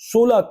$16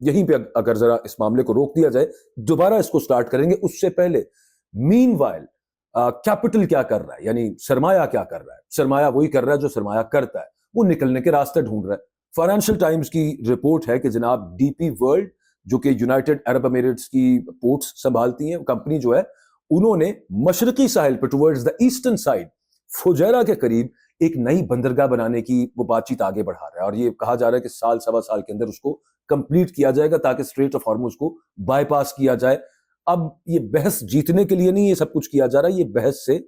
یہیں پہ اگر ذرا اس معاملے کو روک دیا جائے, دوبارہ اس کو سٹارٹ کریں گے. اس سے پہلے مین وائل کیپٹل کیا کر رہا ہے, یعنی سرمایہ کیا کر رہا ہے؟ سرمایہ وہی کر رہا ہے جو سرمایہ کرتا ہے, وہ نکلنے کے راستے ڈھونڈ رہا ہے. فائنینشیل ٹائمز کی رپورٹ ہے کہ جناب ڈی پی ورلڈ جو کہ یونائٹڈ عرب امریٹس کی پورٹس سنبھالتی ہیں, کمپنی جو ہے, انہوں نے مشرقی ساحل پہ towards the eastern side Fujairah کے قریب ایک نئی بندرگاہ بنانے کی وہ بات چیت آگے بڑھا رہا ہے, اور یہ کہا جا رہا ہے کہ سال سوا سال کے اندر اس کو کمپلیٹ کیا جائے گا تاکہ اسٹریٹ آف ہارموز کو بائی پاس کیا جائے. اب یہ بحث جیتنے کے لیے نہیں یہ سب کچھ کیا جا رہا ہے, یہ بحث سے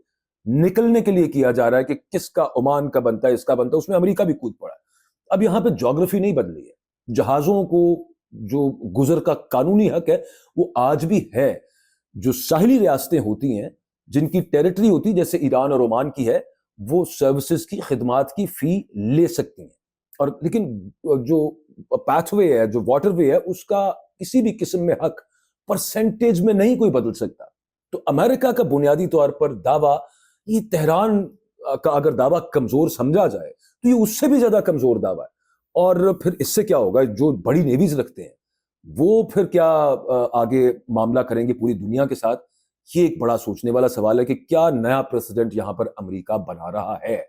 نکلنے کے لیے کیا جا رہا ہے کہ کس کا عمان کا بنتا ہے, اس کا بنتا ہے. اس میں امریکہ بھی کود پڑا ہے. اب یہاں پہ جغرافی نہیں بدلی ہے, جہازوں کو جو گزر کا قانونی حق ہے وہ آج بھی ہے. جو ساحلی ریاستیں ہوتی ہیں جن کی ٹیریٹری ہوتی جیسے ایران اور عمان کی ہے, وہ سروسز کی خدمات کی فی لے سکتی ہیں, اور لیکن جو پیتھ وے ہے, جو واٹر وے ہے, اس کا کسی بھی قسم میں حق پرسنٹیج میں نہیں کوئی بدل سکتا. تو امریکہ کا بنیادی طور پر دعویٰ, یہ تہران کا اگر دعویٰ کمزور سمجھا جائے تو یہ اس سے بھی زیادہ کمزور دعویٰ ہے. اور پھر اس سے کیا ہوگا, جو بڑی نیویز رکھتے ہیں وہ پھر کیا آگے معاملہ کریں گے پوری دنیا کے ساتھ. یہ ایک بڑا سوچنے والا سوال ہے کہ کیا نیا پریسیڈنٹ یہاں پر امریکہ بنا رہا ہے.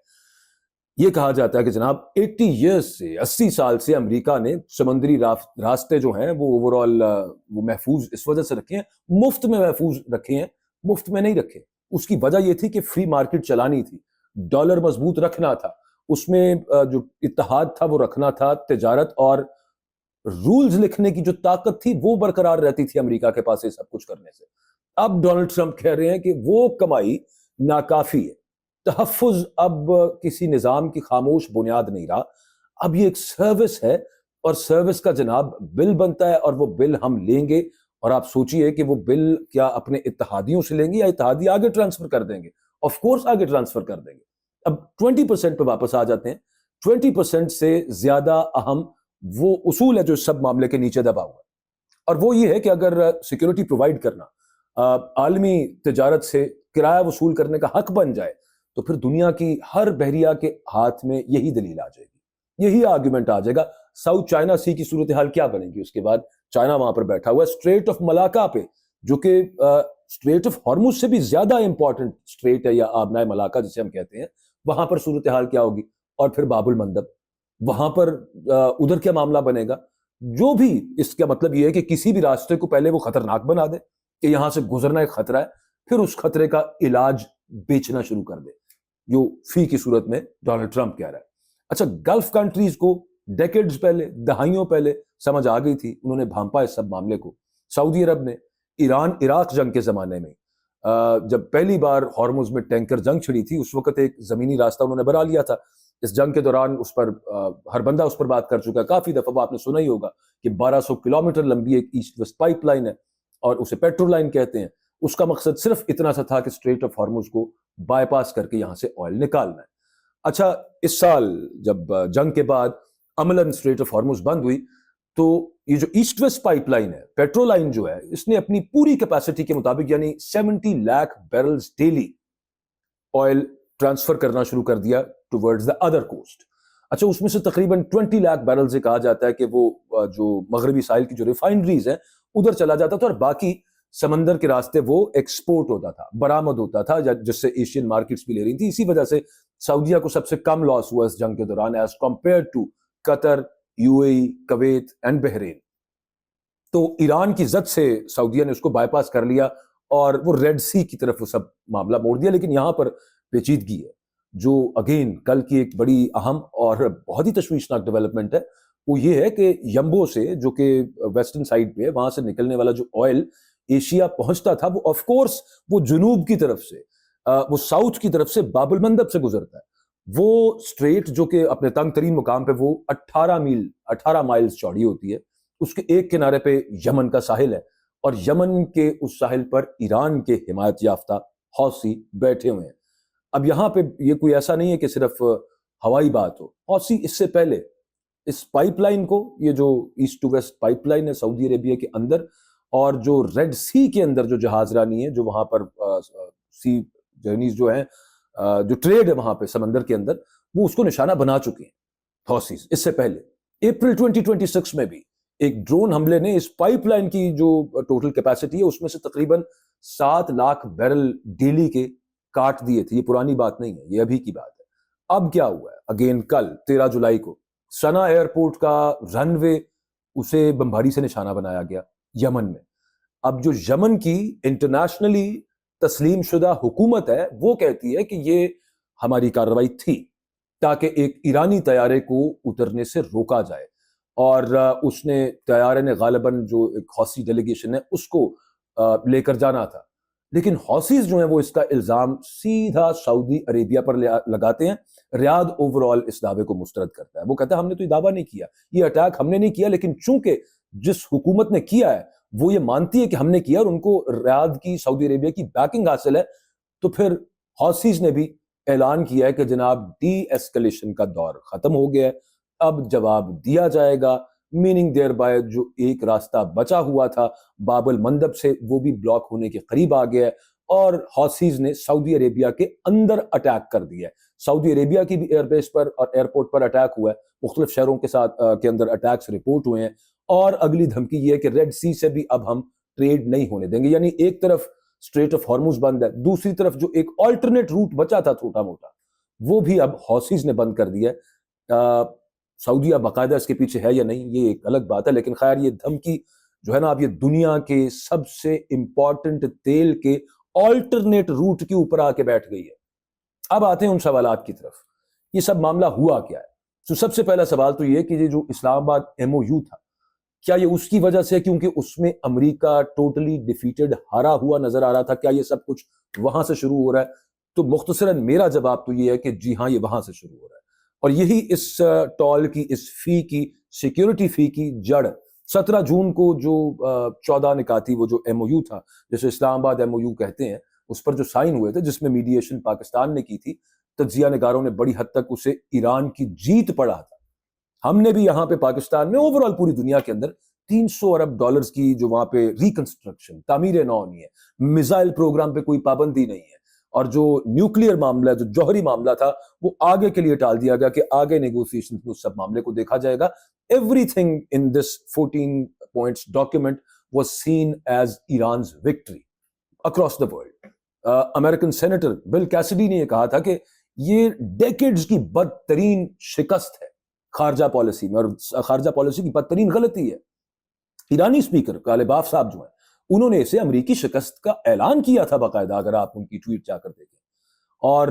یہ کہا جاتا ہے کہ جناب 80 ایئرز سے, 80 سال سے امریکہ نے سمندری راستے جو ہیں وہ اوور آل وہ محفوظ اس وجہ سے رکھے ہیں, مفت میں محفوظ رکھے ہیں. مفت میں نہیں رکھے, اس کی وجہ یہ تھی کہ فری مارکیٹ چلانی تھی, ڈالر مضبوط رکھنا تھا, اس میں جو اتحاد تھا وہ رکھنا تھا, تجارت اور رولز لکھنے کی جو طاقت تھی وہ برقرار رہتی تھی امریکہ کے پاس یہ سب کچھ کرنے سے. اب ڈونلڈ ٹرمپ کہہ رہے ہیں کہ وہ کمائی ناکافی ہے, تحفظ اب کسی نظام کی خاموش بنیاد نہیں رہا, اب یہ ایک سروس ہے, اور سروس کا جناب بل بنتا ہے, اور وہ بل ہم لیں گے. اور آپ سوچئے کہ وہ بل کیا اپنے اتحادیوں سے لیں گے یا اتحادی آگے ٹرانسفر کر دیں گے؟ آف کورس آگے ٹرانسفر کر دیں گے. اب 20% پہ واپس آ جاتے ہیں. 20% سے زیادہ اہم وہ اصول ہے جو سب معاملے کے نیچے دبا ہوا ہے, اور وہ یہ ہے کہ اگر سیکیورٹی پرووائڈ کرنا عالمی تجارت سے کرایہ وصول کرنے کا حق بن جائے تو پھر دنیا کی ہر بحریہ کے ہاتھ میں یہی دلیل آ جائے گی, یہی آرگیومنٹ آ جائے گا. ساؤتھ چائنا سی کی صورتحال کیا بنے گی اس کے بعد؟ چائنا وہاں پر بیٹھا ہوا ہے اسٹریٹ آف ملاکا پہ, جو کہ اسٹریٹ آف ہارموز سے بھی زیادہ امپورٹنٹ اسٹریٹ ہے, یا آبنائے ملاکا جسے ہم کہتے ہیں. وہاں پر صورتحال کیا ہوگی؟ اور پھر باب المندب, وہاں پر ادھر کیا معاملہ بنے گا؟ جو بھی اس کا مطلب یہ ہے کہ کسی بھی راستے کو پہلے وہ خطرناک بنا دے کہ یہاں سے گزرنا ایک خطرہ ہے, پھر اس خطرے کا علاج بیچنا شروع کر دے, جو فی کی صورت میں ڈونلڈ ٹرمپ کہہ رہا ہے. اچھا, گلف کنٹریز کو ڈیکیڈز پہلے, دہائیوں پہلے سمجھ آ گئی تھی, انہوں نے بھانپا اس سب معاملے کو. سعودی عرب نے ایران عراق جنگ کے زمانے میں جب پہلی بار ہارموز میں ٹینکر جنگ چھڑی تھی, اس وقت ایک زمینی راستہ انہوں نے بنا لیا تھا. اس جنگ کے دوران اس پر ہر بندہ اس پر بات کر چکا ہے, کافی دفعہ وہ آپ نے سنا ہی ہوگا کہ 1200 کلومیٹر لمبی ایک ایسٹ ویسٹ پائپ لائن ہے, اور اسے پیٹرو لائن کہتے ہیں. اس کا مقصد صرف اتنا سا تھا کہ اسٹریٹ آف ہارموز کو بائی پاس کر کے یہاں سے آئل نکالنا ہے. اچھا, اس سال جب جنگ کے بعد عملاً اسٹریٹ آف ہارموز بند ہوئی تو یہ جو ایسٹ ویسٹ پائپ لائن ہے, پیٹرو لائن جو ہے, اس نے اپنی پوری کیپیسٹی کے مطابق یعنی 70 لاکھ بیرلز ڈیلی آئل ٹرانسفر کرنا شروع کر دیا ٹورڈز دا ادر کوسٹ. اچھا, اس میں سے تقریباً 20 لاکھ بیرل سے کہا جاتا ہے کہ وہ جو مغربی ساحل کی جو ریفائنریز ہیں ادھر چلا جاتا تھا, اور باقی سمندر کے راستے وہ ایکسپورٹ ہوتا تھا, برآمد ہوتا تھا, جس سے ایشین مارکیٹس بھی لے رہی تھی. اسی وجہ سے سعودیہ کو سب سے کم لاس ہوا اس جنگ کے دوران as compared to Qatar, U A E, Kuwait and Bahrain. تو ایران کی زد سے سعودیہ نے اس کو بائی پاس کر لیا اور وہ ریڈ سی کی طرف وہ سب معاملہ موڑ دیا. لیکن یہاں پر پیچیدگی ہے جو اگین کل کی ایک بڑی اہم اور بہت ہی تشویشناک ڈیولپمنٹ ہے. وہ یہ ہے کہ یمبو سے, جو کہ ویسٹرن سائڈ پہ ہے, وہاں سے نکلنے والا جو آئل ایشیا پہنچتا تھا وہ آف کورس وہ جنوب کی طرف سے, وہ ساؤتھ کی طرف سے باب المندب سے گزرتا ہے. وہ اسٹریٹ جو کہ اپنے تنگ ترین مقام پہ وہ 18 مائلز چوڑی ہوتی ہے. اس کے ایک کنارے پہ یمن کا ساحل ہے, اور یمن کے اس ساحل پر ایران کے حمایت یافتہ حوثی بیٹھے ہوئے ہیں. اب یہاں پہ یہ کوئی ایسا نہیں ہے کہ صرف ہوائی بات ہو. حوثی اس سے پہلے اس پائپ لائن کو, یہ جو east to west pipeline ہے سعودی عربیہ کے اندر, اور جو ریڈ سی کے اندر جو جہاز رانی ہے, جو وہاں پر سی جرنیز جو ہیں, جو ٹریڈ ہے وہاں پہ سمندر کے اندر, وہ اس کو نشانہ بنا چکے ہیں حوثیز. اس سے پہلے اپریل 2026 میں بھی ایک ڈرون حملے نے اس پائپ لائن کی جو ٹوٹل کیپیسٹی ہے اس میں سے تقریباً 7 لاکھ بیرل ڈیلی کے کاٹ دیے تھے. یہ پرانی بات نہیں ہے, یہ ابھی کی بات ہے. اب کیا ہوا ہے, اگین کل 13 جولائی کو سنا ایئرپورٹ کا رن وے اسے بمباری سے نشانہ بنایا گیا یمن میں. اب جو یمن کی انٹرنیشنلی تسلیم شدہ حکومت ہے وہ کہتی ہے کہ یہ ہماری کارروائی تھی تاکہ ایک ایرانی طیارے کو اترنے سے روکا جائے, اور اس نے طیارے نے غالباً جو ایک حوثی ڈیلیگیشن ہے اس کو لے کر جانا تھا. لیکن حوثیز جو ہیں وہ اس کا الزام سیدھا سعودی عربیہ پر لگاتے ہیں. ریاض اوورال اس دعوے کو مسترد کرتا ہے, وہ کہتا ہے ہم نے تو یہ دعویٰ نہیں کیا, یہ اٹیک ہم نے نہیں کیا, لیکن چونکہ جس حکومت نے کیا ہے وہ یہ مانتی ہے کہ ہم نے کیا اور ان کو ریاض کی سعودی عربیہ کی بیکنگ حاصل ہے, تو پھر حوثیز نے بھی اعلان کیا ہے کہ جناب ڈی ایسکلیشن کا دور ختم ہو گیا ہے, اب جواب دیا جائے گا. میننگ دیر بائی جو ایک راستہ بچا ہوا تھا باب المندب سے وہ بھی بلاک ہونے کے قریب آ گیا ہے, اور حوثیز نے سعودی عربیہ کے اندر اٹیک کر دیا ہے. سعودی عربیہ کی بھی ایئر بیس پر اور ایئرپورٹ پر اٹیک ہوا ہے, مختلف شہروں کے اندر اٹیکس رپورٹ ہوئے ہیں, اور اگلی دھمکی یہ ہے کہ ریڈ سی سے بھی اب ہم ٹریڈ نہیں ہونے دیں گے. یعنی ایک طرف اسٹریٹ آف ہارموز بند ہے, دوسری طرف جو ایک آلٹرنیٹ روٹ بچا تھا چھوٹا موٹا وہ بھی اب حوثیز نے بند کر دیا ہے. سعودیہ باقاعدہ اس کے پیچھے ہے یا نہیں یہ ایک الگ بات ہے, لیکن خیر یہ دھمکی جو ہے نا اب یہ دنیا کے سب سے امپورٹنٹ تیل کے آلٹرنیٹ روٹ کے اوپر آ کے بیٹھ گئی ہے. اب آتے ہیں ان سوالات کی طرف, یہ سب معاملہ ہوا کیا ہے؟ تو سب سے پہلا سوال تو یہ کہ یہ جو اسلام آباد ایم او یو تھا کیا یہ اس کی وجہ سے کیونکہ اس میں امریکہ ٹوٹلی ڈیفیٹڈ ہارا ہوا نظر آ رہا تھا, کیا یہ سب کچھ وہاں سے شروع ہو رہا ہے؟ تو مختصراً میرا جواب تو یہ ہے کہ جی ہاں یہ وہاں سے شروع ہو رہا ہے, اور یہی اس ٹال کی اس فی کی سیکیورٹی فی کی جڑ 17 جون کو جو 14 نکاتی وہ جو ایم او یو تھا جسے اسلام آباد ایم او یو کہتے ہیں اس پر جو سائن ہوئے تھے جس میں میڈیشن پاکستان نے کی تھی, تجزیہ نگاروں نے بڑی حد تک اسے ایران کی جیت پڑھا تھا. ہم نے بھی یہاں پہ پاکستان میں اوورال پوری دنیا کے اندر 300 ارب ڈالرز کی جو وہاں پہ ریکنسٹرکشن تعمیر نو نہیں ہے, میزائل پروگرام پہ کوئی پابندی نہیں ہے, اور جو نیوکلیئر معاملہ جو جوہری معاملہ تھا وہ آگے کے لیے ٹال دیا گیا کہ آگے نیگوسیشن میں اس سب معاملے کو دیکھا جائے گا. Everything in this 14 points document was seen as Iran's victory across the world. American senator Bill Cassidy نے یہ کہا تھا کہ یہ ڈیکیڈز کی بدترین شکست ہے خارجہ پالیسی میں, اور خارجہ پالیسی کی بدترین غلطی ہے. ایرانی اسپیکر غالباف صاحب جو ہیں انہوں نے اسے امریکی شکست کا اعلان کیا تھا باقاعدہ, اگر آپ ان کی ٹویٹ جا کر دیکھیں. اور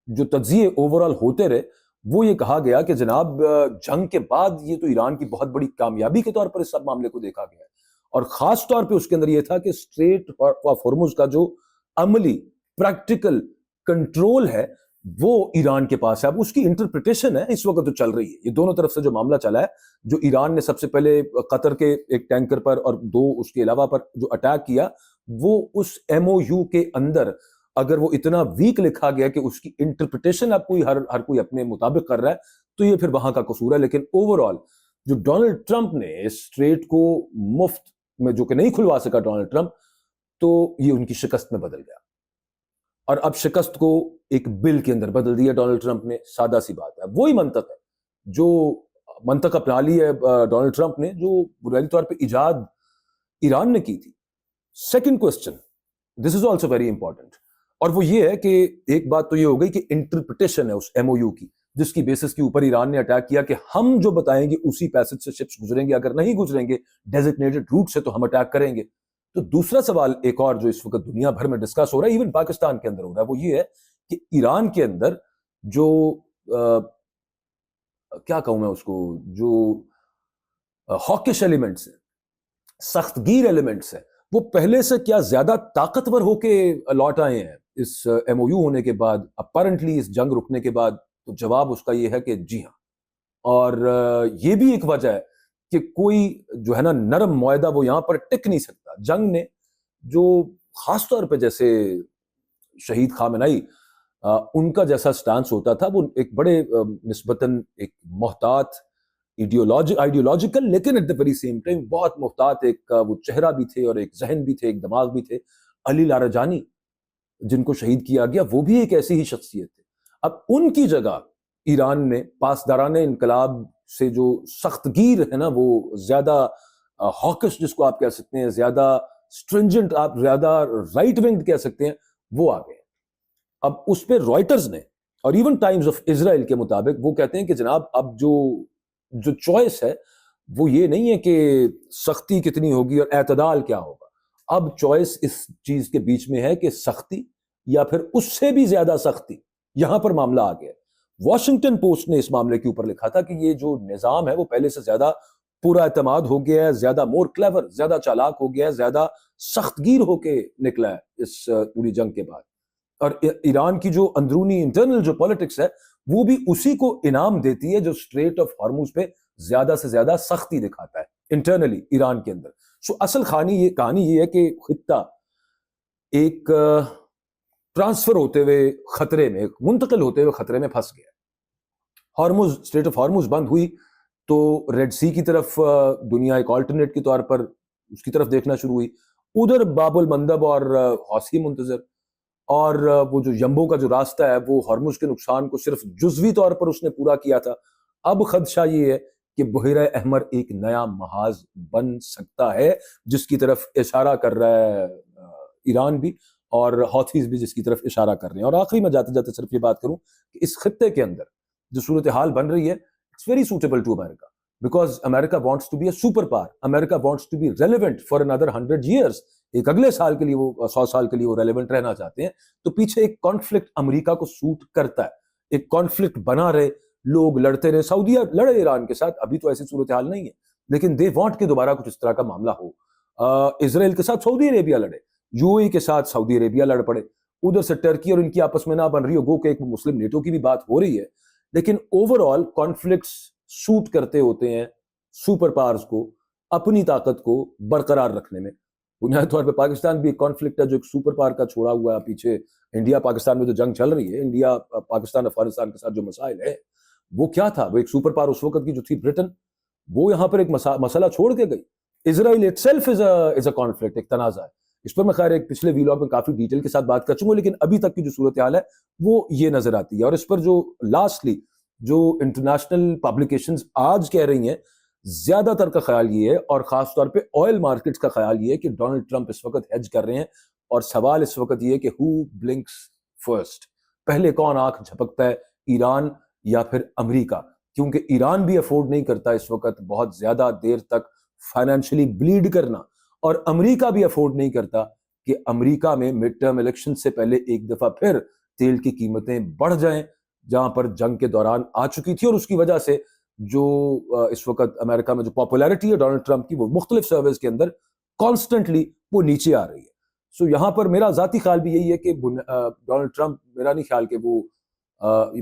جو تجزیے اوورال ہوتے رہے وہ یہ کہا گیا کہ جناب جنگ کے بعد یہ تو ایران کی بہت بڑی کامیابی کے طور پر اس سب معاملے کو دیکھا گیا ہے, اور خاص طور پہ اس کے اندر یہ تھا کہ اسٹریٹ آف ہارموز کا جو عملی پریکٹیکل کنٹرول ہے وہ ایران کے پاس ہے. اب اس کی انٹرپریٹیشن ہے اس وقت تو چل رہی ہے, یہ دونوں طرف سے جو معاملہ چلا ہے, جو ایران نے سب سے پہلے قطر کے ایک ٹینکر پر اور 2 اس کے علاوہ پر جو اٹیک کیا وہ اس ایم او یو کے اندر اگر وہ اتنا ویک لکھا گیا کہ اس کی انٹرپریٹیشن اب کوئی ہر کوئی اپنے مطابق کر رہا ہے تو یہ پھر وہاں کا قصور ہے. لیکن اوورال جو ڈونلڈ ٹرمپ نے اس اسٹریٹ کو مفت میں جو کہ نہیں کھلوا سکا ڈونلڈ ٹرمپ, تو یہ ان کی شکست میں بدل گیا, اور اب شکست کو ایک بل کے اندر بدل دیا ڈونلڈ ٹرمپ نے. سادہ سی بات ہے, وہی منطق ہے جو منطق اپنا لی ہے ڈونلڈ ٹرمپ نے جو بنیادی طور پہ ایجاد ایران نے کی تھی. Second question, this is also very important, اور وہ یہ ہے کہ ایک بات تو یہ ہو گئی کہ انٹرپریٹیشن ہے اس ایم او یو کی جس کی بیسس کے اوپر ایران نے اٹیک کیا کہ ہم جو بتائیں گے اسی پیسج سے شپس گزریں گے, اگر نہیں گزریں گے ڈیزگنیٹڈ روٹ سے تو ہم اٹیک کریں گے. تو دوسرا سوال ایک اور جو اس وقت دنیا بھر میں ڈسکس ہو رہا ہے, ایون پاکستان کے اندر ہو رہا ہے, وہ یہ ہے کہ ایران کے اندر جو کیا کہوں میں اس کو, جو ہاکش ایلیمنٹس ہیں, سخت گیر ایلیمنٹس ہیں, وہ پہلے سے کیا زیادہ طاقتور ہو کے لوٹ آئے ہیں اس ایم او یو ہونے کے بعد, اپیرنٹلی اس جنگ رکنے کے بعد. تو جواب اس کا یہ ہے کہ جی ہاں, اور یہ بھی ایک وجہ ہے کہ کوئی جو ہے نا نرم معاہدہ وہ یہاں پر ٹک نہیں سکتا. جنگ نے جو خاص طور پہ جیسے شہید خامنئی ان کا جیسا سٹانس ہوتا تھا وہ ایک بڑے نسبتاً ایک محتاط آئیڈیولوجیکل لیکن at the very same time بہت محتاط ایک وہ چہرہ بھی تھے اور ایک ذہن بھی تھے, ایک دماغ بھی تھے. علی لاریجانی جن کو شہید کیا گیا وہ بھی ایک ایسی ہی شخصیت تھے. اب ان کی جگہ ایران نے پاسداران انقلاب سے جو سخت گیر ہے نا، وہ زیادہ ہاکش جس کو آپ کہہ سکتے ہیں، زیادہ اسٹرنجنٹ، آپ زیادہ رائٹ ونگڈ کہہ سکتے ہیں، وہ آ گئے۔ اب اس پہ رائٹرز نے اور ایون ٹائمز آف اسرائیل کے مطابق وہ کہتے ہیں کہ جناب اب جو چوائس ہے وہ یہ نہیں ہے کہ سختی کتنی ہوگی اور اعتدال کیا ہوگا، اب چوائس اس چیز کے بیچ میں ہے کہ سختی یا پھر اس سے بھی زیادہ سختی۔ یہاں پر معاملہ آ گیا۔ واشنگٹن پوسٹ نے اس معاملے کے اوپر لکھا تھا کہ یہ جو نظام ہے وہ پہلے سے زیادہ پورا اعتماد ہو گیا ہے، زیادہ مور کلیور، زیادہ چالاک ہو گیا ہے، زیادہ سخت گیر ہو کے نکلا ہے اس پوری جنگ کے بعد۔ اور ایران کی جو اندرونی انٹرنل جو پالیٹکس ہے وہ بھی اسی کو انعام دیتی ہے جو اسٹریٹ آف ہارموز پہ زیادہ سے زیادہ سختی دکھاتا ہے انٹرنلی ایران کے اندر۔ سو اصل کہانی یہ ہے کہ خطہ ایک ٹرانسفر ہوتے ہوئے خطرے میں، منتقل ہوتے ہوئے خطرے میں پھنس گیا۔ ہارموز، اسٹریٹ آف ہارموز بند ہوئی تو ریڈ سی کی طرف دنیا ایک آلٹرنیٹ کے طور پر اس کی طرف دیکھنا شروع ہوئی، ادھر باب المندب اور حوثی منتظر، اور وہ جو یمبو کا جو راستہ ہے وہ ہارموز کے نقصان کو صرف جزوی طور پر اس نے پورا کیا تھا۔ اب خدشہ یہ ہے کہ بحیرہ احمر ایک نیا محاذ بن سکتا ہے جس کی طرف اشارہ کر رہا ہے ایران بھی اور حوثیز بھی جس کی طرف اشارہ کر رہے ہیں۔ اور آخری میں جاتے جاتے صرف یہ بات کروں کہ اس خطے کے اندر جو صورتحال بن رہی ہے it's very suitable to America, because America wants to be a superpower, America wants to be relevant for another 100 years، ایک اگلے سال کے لیے وہ 100 سال کے لیے وہ ریلیونٹ رہنا چاہتے ہیں۔ تو پیچھے ایک کانفلکٹ امریکہ کو سوٹ کرتا ہے، ایک کانفلکٹ بنا رہے، لوگ لڑتے رہے، سعودیہ لڑے ایران کے ساتھ، ابھی تو ایسی صورتحال نہیں ہے لیکن دے وانٹ کہ دوبارہ کچھ اس طرح کا معاملہ ہو۔ اسرائیل کے ساتھ سعودی عربیہ لڑے، یو اے کے ساتھ سعودی عربیہ لڑ پڑے، ادھر سے ٹرکی اور ان کی آپس میں نہ بن رہی ہو، گو کہ ایک مسلم نیٹو کی بھی بات ہو رہی ہے، لیکن اوور آل کانفلکٹس سوٹ کرتے ہوتے ہیں سپر پاورز کو اپنی طاقت کو برقرار رکھنے میں۔ بنیادی طور پہ پاکستان بھی ایک کانفلکٹ ہے جو ایک سپر پاور کا چھوڑا ہوا ہے پیچھے۔ انڈیا پاکستان میں جو جنگ چل رہی ہے، انڈیا پاکستان افغانستان کے ساتھ جو مسائل ہے وہ کیا تھا؟ وہ ایک سپر پاور اس وقت کی جو تھی برٹن، وہ یہاں پر ایک مسئلہ چھوڑ کے گئی۔ اسرائیل اٹسیلف از اے کانفلکٹ، ایک تنازع ہے۔ اس پر میں خیر ایک پچھلے ویلاگ میں کافی ڈیٹیل کے ساتھ بات کر چکا ہوں، لیکن ابھی تک کی جو صورتحال ہے وہ یہ نظر آتی ہے۔ اور اس پر جو لاسٹلی جو انٹرنیشنل پبلیکیشنز آج کہہ رہی ہیں، زیادہ تر کا خیال یہ ہے، اور خاص طور پہ آئل مارکیٹس کا خیال یہ ہے کہ ڈونلڈ ٹرمپ اس وقت ہیج کر رہے ہیں، اور سوال اس وقت یہ ہے کہ ہو بلنکس فرسٹ، پہلے کون آنکھ جھپکتا ہے، ایران یا پھر امریکہ؟ کیونکہ ایران بھی افورڈ نہیں کرتا اس وقت بہت زیادہ دیر تک فائنینشلی بلیڈ کرنا، اور امریکہ بھی افورڈ نہیں کرتا کہ امریکہ میں مڈ ٹرم الیکشن سے پہلے ایک دفعہ پھر تیل کی قیمتیں بڑھ جائیں جہاں پر جنگ کے دوران آ چکی تھی، اور اس کی وجہ سے جو اس وقت امریکہ میں جو پاپولیرٹی ہے ڈونلڈ ٹرمپ کی، وہ مختلف سرویز کے اندر کانسٹنٹلی وہ نیچے آ رہی ہے۔ سو یہاں پر میرا ذاتی خیال بھی یہی ہے کہ ڈونلڈ ٹرمپ، میرا نہیں خیال کہ وہ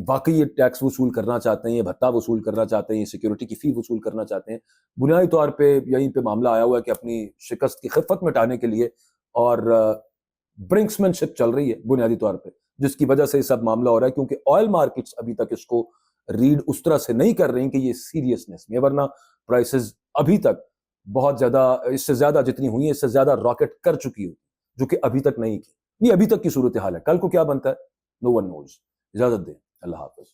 واقعی یہ ٹیکس وصول کرنا چاہتے ہیں، یہ بھتہ وصول کرنا چاہتے ہیں، یہ سیکیورٹی کی فی وصول کرنا چاہتے ہیں۔ بنیادی طور پہ یہیں پہ معاملہ آیا ہوا ہے کہ اپنی شکست کی خفت مٹانے کے لیے، اور برنکسمین شپ چل رہی ہے بنیادی طور پہ، جس کی وجہ سے یہ سب معاملہ ہو رہا ہے، کیونکہ آئل مارکیٹس ابھی تک اس کو ریڈ اس طرح سے نہیں کر رہی کہ یہ سیریسنس میں، ورنہ پرائسز ابھی تک بہت زیادہ، اس سے زیادہ جتنی ہوئی ہیں اس سے زیادہ راکٹ کر چکی ہوئی، جو کہ ابھی تک نہیں کی۔ یہ ابھی تک کی صورتحال ہے، کل کو کیا بنتا ہے نو ون نوز۔ اجازت دیں، اللہ حافظ۔